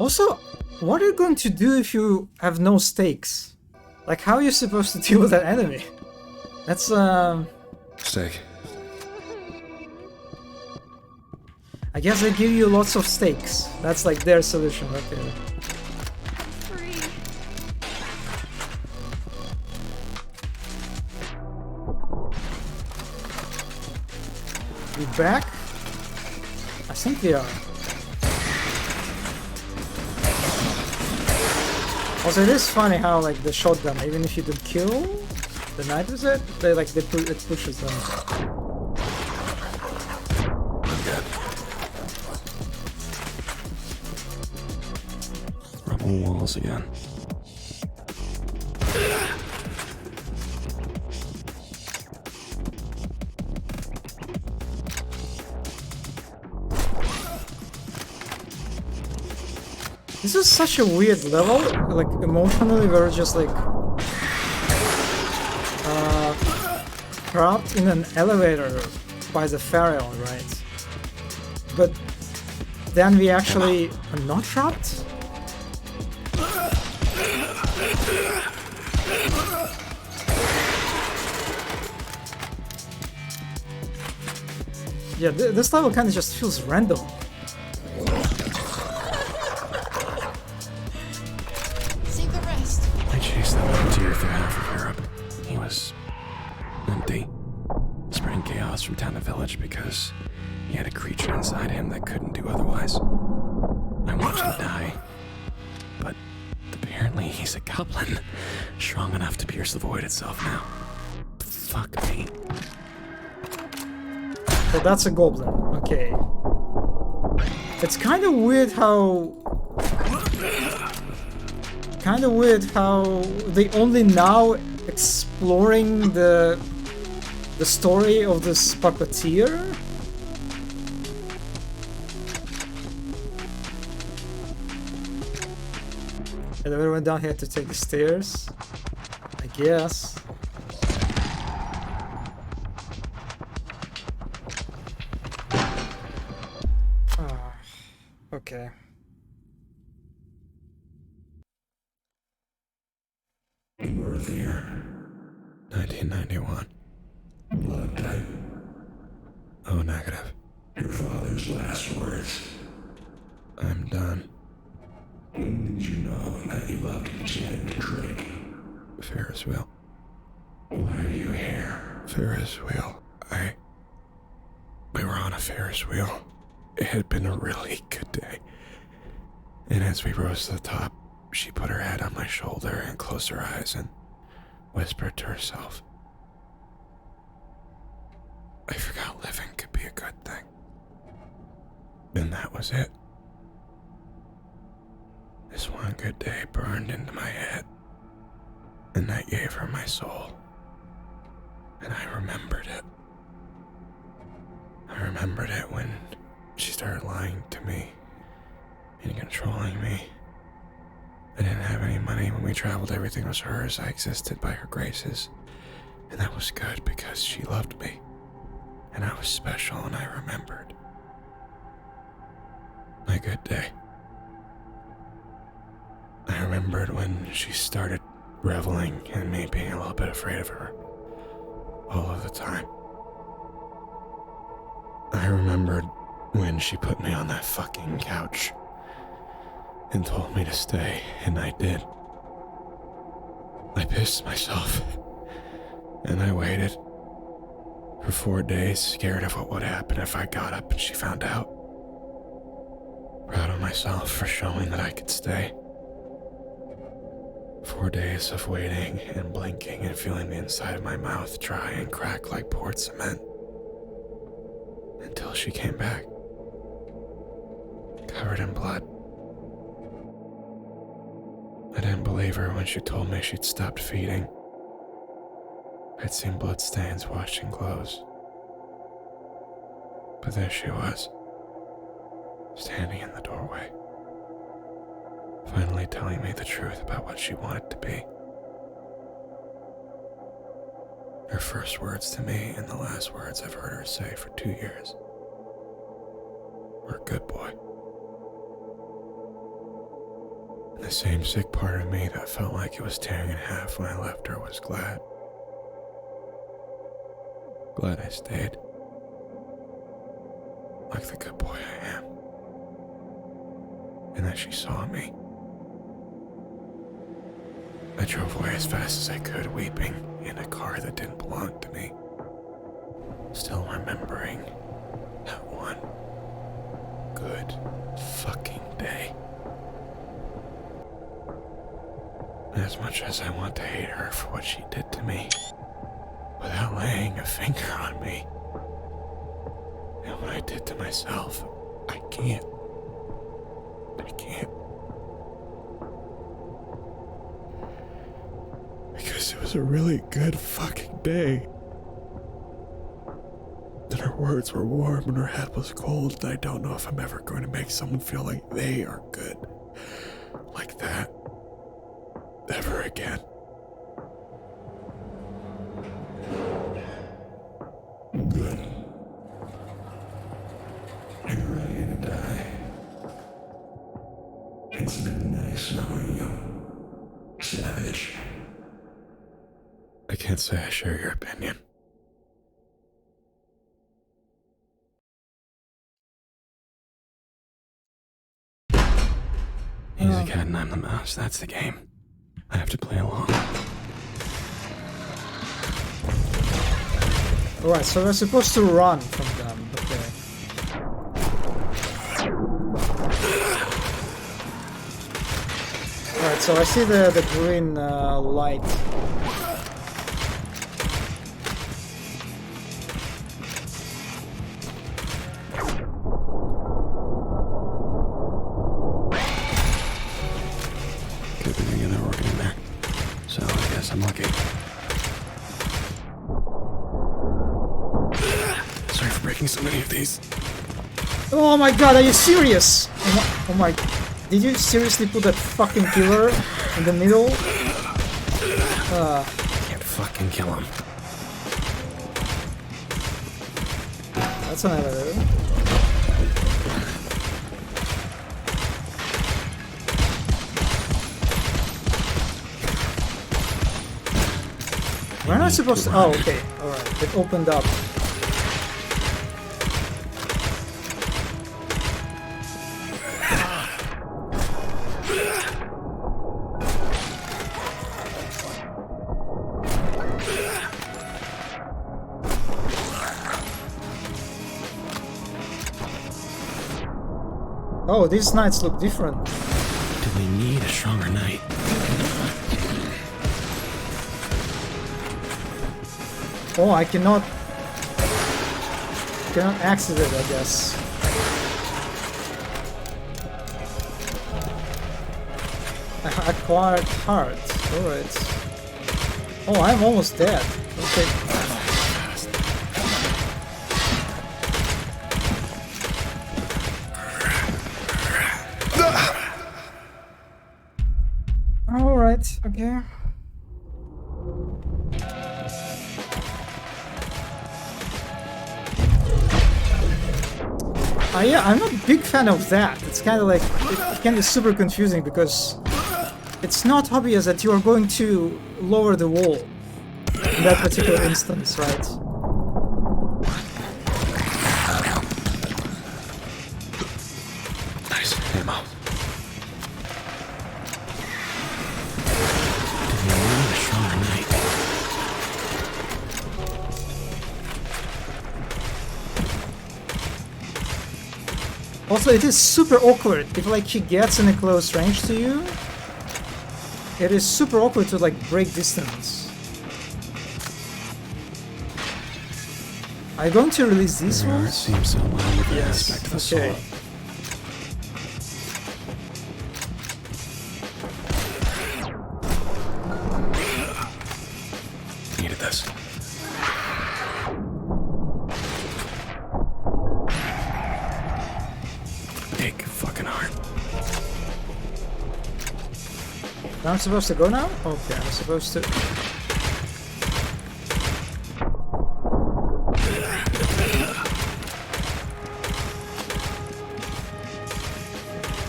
Also, what are you going to do if you have no stakes? Like, how are you supposed to deal with that enemy? That's, Steak. I guess they give you lots of stakes. That's like their solution, okay. Free. We back? I think we are. Also, it is funny how like the shotgun, even if you don't kill the knight with it, it pushes them. I'm good. Rubble walls again. This is such a weird level, like emotionally we're just like trapped in an elevator by the pharaoh, right? But then we actually are not trapped? Yeah, this level kind of just feels random. Save the rest. I chased that volunteer through half of Europe. He was empty, spreading chaos from town to village because he had a creature inside him that couldn't do otherwise. I watched him die, but apparently he's a goblin, strong enough to pierce the void itself now. Fuck me. So that's a goblin, okay. It's kind of weird how they only now exploring the story of this puppeteer. And everyone down here to take the stairs, I guess. Okay. Birth year, 1991. Blood type. Oh, negative. Your father's last words. I'm done. When did you know that you loved enchanted drink? Ferris wheel. Why are you here? Ferris wheel. We were on a Ferris wheel. It had been a really good day. And as we rose to the top, she put her head on my shoulder and closed her eyes and whispered to herself, I forgot living could be a good thing. And that was it. This one good day burned into my head, and I gave her my soul. And I remembered it. I remembered it when she started lying to me and controlling me. I didn't have any money when we traveled. Everything was hers. I existed by her graces. And that was good because she loved me. And I was special and I remembered. My good day. I remembered when she started reveling in me being a little bit afraid of her. All of the time. I remembered when she put me on that fucking couch and told me to stay, and I did. I pissed myself, and I waited for 4 days, scared of what would happen if I got up and she found out. Proud of myself for showing that I could stay. 4 days of waiting and blinking and feeling the inside of my mouth dry and crack like poured cement. Until she came back, covered in blood. I didn't believe her when she told me she'd stopped feeding. I'd seen bloodstains washing clothes. But there she was, standing in the doorway, finally telling me the truth about what she wanted to be. Her first words to me and the last words I've heard her say for 2 years were, "Good boy." The same sick part of me that felt like it was tearing in half when I left her was glad. Glad I stayed. Like the good boy I am. And that she saw me. I drove away as fast as I could, weeping in a car that didn't belong to me. Still remembering that one good fucking day. As much as I want to hate her for what she did to me, without laying a finger on me, and what I did to myself, I can't. Because it was a really good fucking day. And her words were warm and her head was cold, and I don't know if I'm ever going to make someone feel like they are good. Like that. Ever again. Good. You're ready to die. It's been nice knowing you, Savage. I can't say I share your opinion. He's the cat and I'm the mouse. That's the game. I have to play along. Alright, so we're supposed to run from them. Okay. Alright, so I see the green light. Good thing they're working in there. So I guess I'm lucky. Sorry for breaking so many of these. Oh my god, are you serious? Oh my... Did you seriously put that fucking killer in the middle? Can't fucking kill him. That's an elevator. We're not supposed to... Oh, okay. Alright. It opened up. Oh, these nights look different. Do we need a stronger night? Oh, I cannot access it, I guess. Acquired heart. Alright. Oh, I'm almost dead. Okay. Alright, okay. Yeah, I'm not a big fan of that. It's kind of like, it can be super confusing because it's not obvious that you are going to lower the wall in that particular instance, right? Nice ammo. Also, it is super awkward if like he gets in a close range to you. It is super awkward to like break distance. Are you going to release these It ones? seems so well with the Yes. aspect of the Okay. solo. Needed this. Big fucking heart. I'm supposed to go now? Okay, I'm supposed to...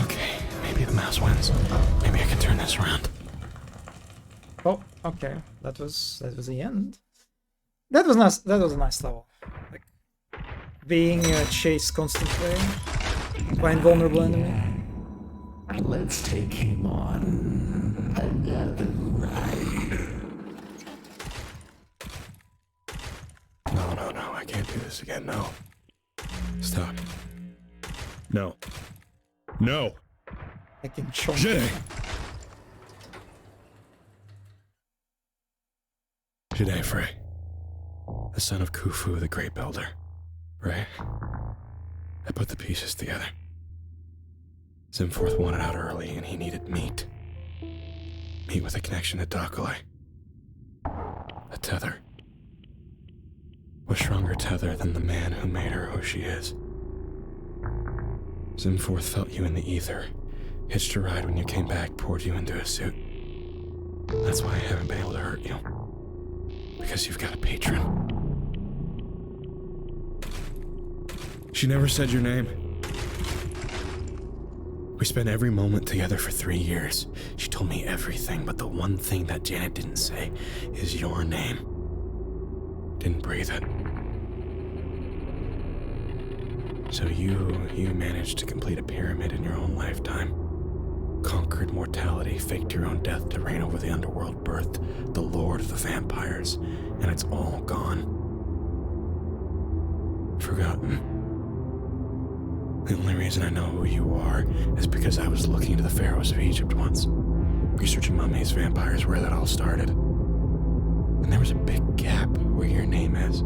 Okay, maybe the mouse wins. chance. Maybe I can turn this around. Oh, okay. That was the end. That was nice. That was a nice level. Like being chased constantly by invulnerable enemy. Let's take him on another ride. No, I can't do this again, no. Stop. No. No! I can chomp Jedi! him. Jedi Frey. The son of Khufu, the Great Builder. Right? I put the pieces together. Zimforth wanted out early and he needed meat. Meat with a connection to Dakalai. A tether. What stronger tether than the man who made her who she is? Zimforth felt you in the ether, hitched a ride when you came back, poured you into a suit. That's why I haven't been able to hurt you. Because you've got a patron. She never said your name. We spent every moment together for 3 years. She told me everything, but the one thing that Janet didn't say is your name. Didn't breathe it. So you managed to complete a pyramid in your own lifetime. Conquered mortality, faked your own death to reign over the underworld, birthed the Lord of the Vampires, and it's all gone. Forgotten. The only reason I know who you are is because I was looking into the pharaohs of Egypt once, researching mummies, vampires, where that all started. And there was a big gap where your name is.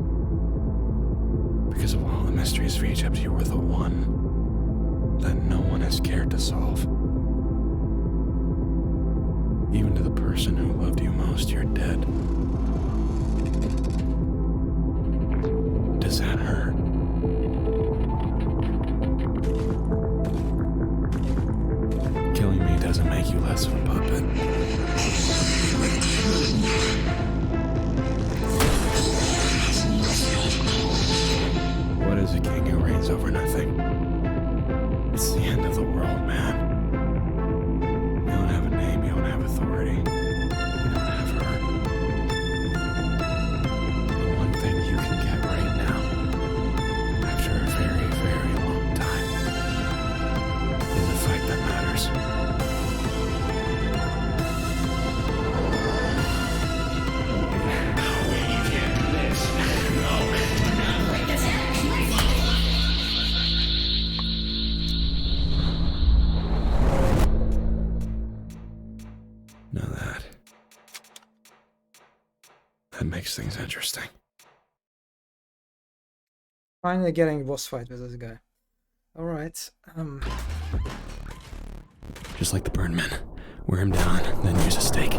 Because of all the mysteries of Egypt, you were the one that no one has cared to solve. Even to the person who loved you most, you're dead. Does that hurt? Killing me doesn't make you less of a puppet. What is a king who reigns over nothing? It's the end of the world, man. You don't have a name, you don't have authority. You don't have her. The one thing you can get right now, after a very, very long time, is a fight that matters. Now that makes things interesting. Finally getting a boss fight with this guy. Alright. Just like the burn men. Wear him down, then use a stake.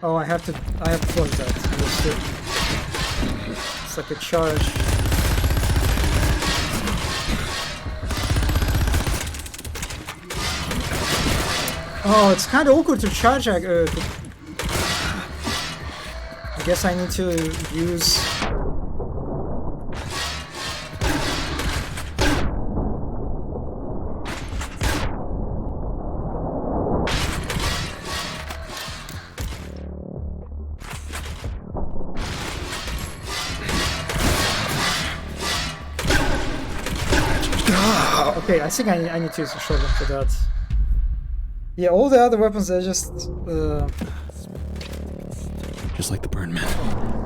Oh, I have to plug that. Understood. It's like a charge. Oh, it's kind of awkward to charge. I guess I need to use. Okay, I think I need to use a shotgun for that. Yeah, all the other weapons are just like the burn men.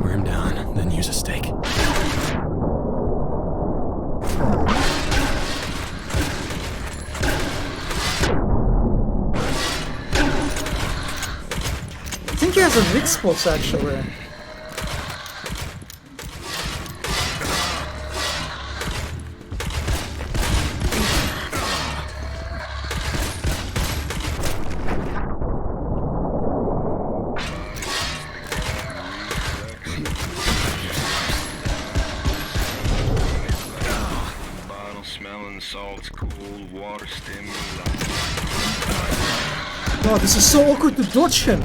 Wear him down, then use a stake. I think he has a weak spots actually. God, this is so awkward to dodge him.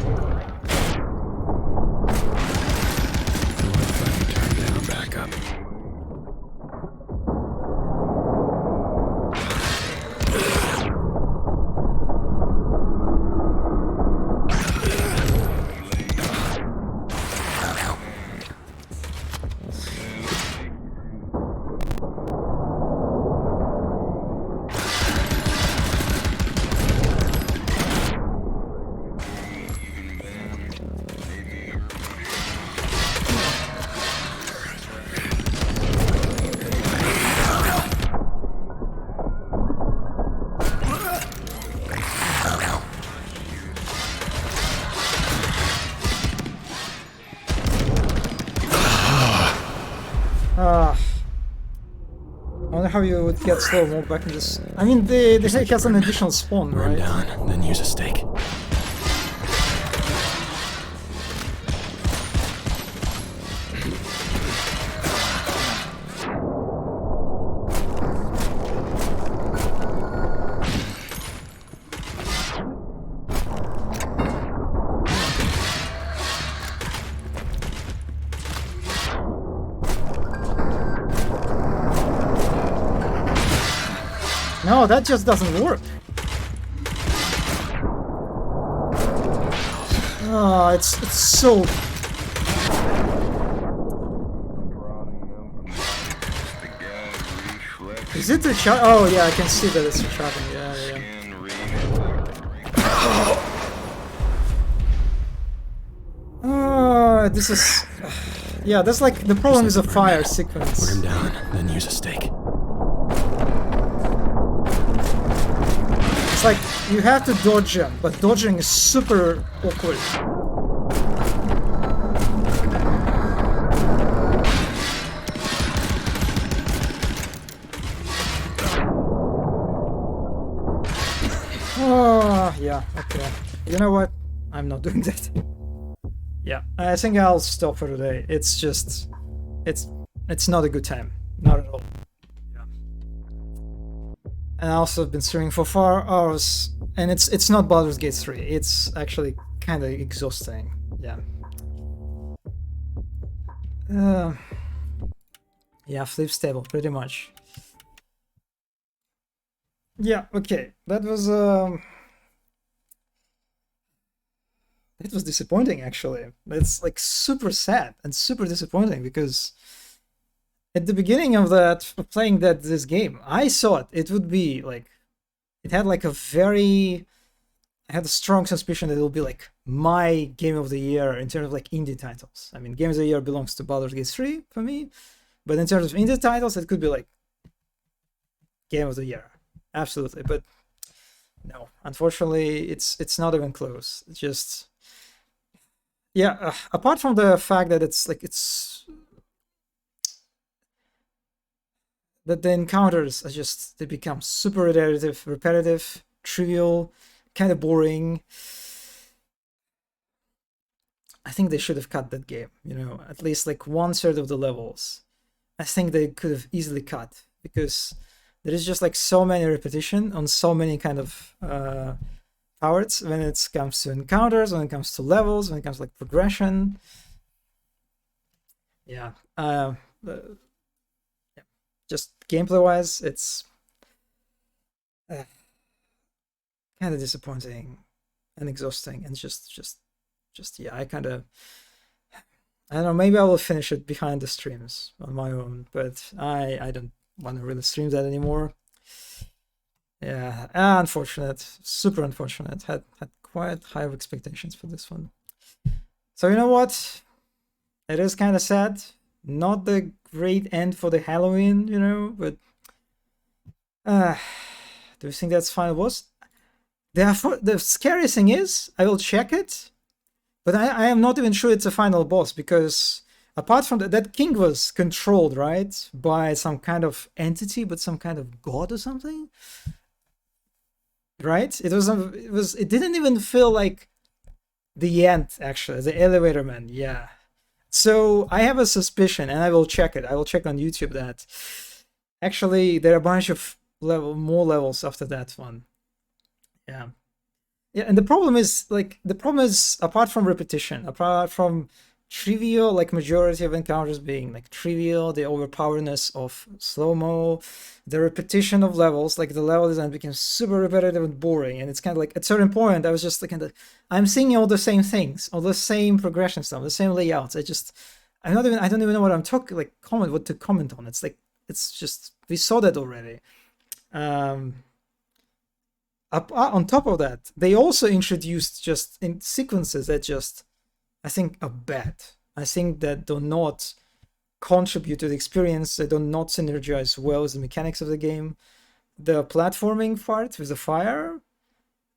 how you would get slow mo back in this. I mean, the heck has an additional spawn, Burn right? down, then use a stake. No, that just doesn't work. Oh, it's so. Is it the chat? Oh yeah, I can see that it's chatting. Yeah, yeah. This is. Yeah, that's like the problem is a fire sequence. Burn down, then use a stake. It's like you have to dodge them, but dodging is super awkward. Oh, yeah, okay. You know what? I'm not doing that. Yeah, I think I'll stop for today. It's just... It's not a good time. Not at all. Yeah. And I also have been streaming for 4 hours, and it's not Baldur's Gate 3. It's actually kind of exhausting. Yeah. Yeah, flip stable, pretty much. Yeah, okay. That was disappointing, actually. It's like super sad and super disappointing because at the beginning of playing this game, I thought it would be like it had like I had a strong suspicion that it will be like my game of the year in terms of like indie titles. I mean, game of the year belongs to Baldur's Gate 3 for me, but in terms of indie titles, it could be like game of the year. Absolutely, but no, unfortunately, it's not even close. It's just, yeah. Apart from the fact that that the encounters are just they become super repetitive, trivial, kind of boring. I think they should have cut that game. You know, at least like 1/3 of the levels. I think they could have easily cut because there is just like so many repetition on so many kind of parts when it comes to encounters, when it comes to levels, when it comes to like progression. Yeah. Yeah. Just gameplay wise, it's kind of disappointing and exhausting and just yeah, I don't know, maybe I will finish it behind the streams on my own, but I don't want to really stream that anymore. Yeah, unfortunate, super unfortunate. Had quite high expectations for this one. So you know what? It is kind of sad. Not the great end for the Halloween, you know, but do you think that's final boss? The scariest thing is, I will check it, but I am not even sure it's a final boss because apart from that king was controlled, right, by some kind of entity, but some kind of god or something, right? It didn't even feel like the end, actually, the elevator man. Yeah. So I have a suspicion, and I will check it. I will check on YouTube that actually there are a bunch of more levels after that one. Yeah. Yeah, and the problem is apart from repetition, apart from trivial, like majority of encounters being like trivial, the overpowerness of slow-mo, the repetition of levels, like the level design became super repetitive and boring, and it's kind of like at a certain point I was just like I'm seeing all the same things, all the same progression stuff, the same layouts. I don't even know what I'm talking what to comment on. It's just we saw that already. On top of that, they also introduced just in sequences that just I think are bad. I think that do not contribute to the experience. They do not synergize well with the mechanics of the game. The platforming part with the fire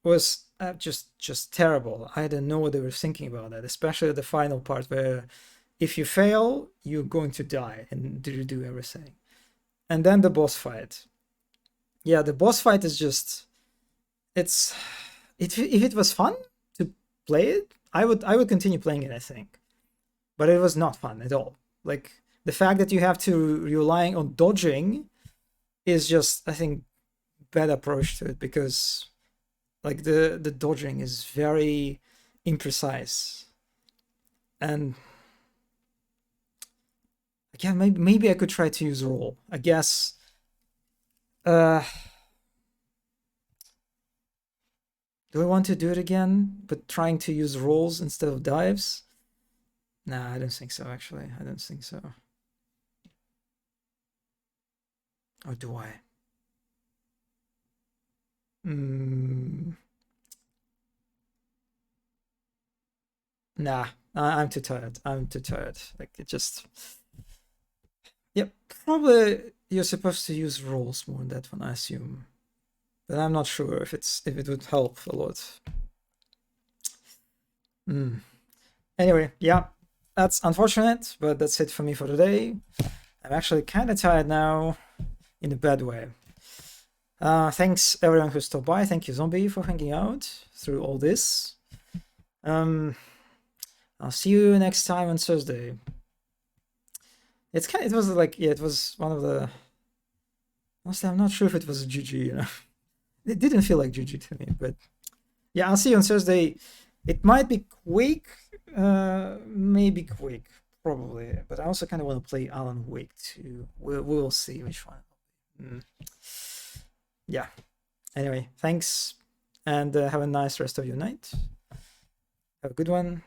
was just terrible. I don't know what they were thinking about that, especially the final part where if you fail, you're going to die and redo everything. And then the boss fight. Yeah, the boss fight is just, it's, if it was fun to play it, I would continue playing it, I think. But it was not fun at all. Like, the fact that you have to relying on dodging is just, I think, bad approach to it, because like the dodging is very imprecise. And again, maybe I could try to use roll. I guess do I want to do it again, but trying to use rolls instead of dives? Nah, I don't think so, actually. I don't think so. Or do I? Nah, I'm too tired. I'm too tired. Like, it just... Yep, probably you're supposed to use rolls more in that one, I assume. But I'm not sure if it would help a lot. Anyway, yeah, that's unfortunate, but that's it for me for today. I'm actually kind of tired now, in a bad way. Thanks everyone who stopped by. Thank you, Zombie, for hanging out through all this. I'll see you next time on Thursday. It was like, yeah, it was one of the... Honestly, I'm not sure if it was a GG, you know. It didn't feel like GG to me, but yeah, I'll see you on Thursday. It might be quick, maybe quick, probably, but I also kind of want to play Alan Wake too. We'll see which one. Yeah. Anyway, thanks, and have a nice rest of your night. Have a good one,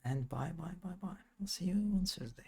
and bye. I'll see you on Thursday.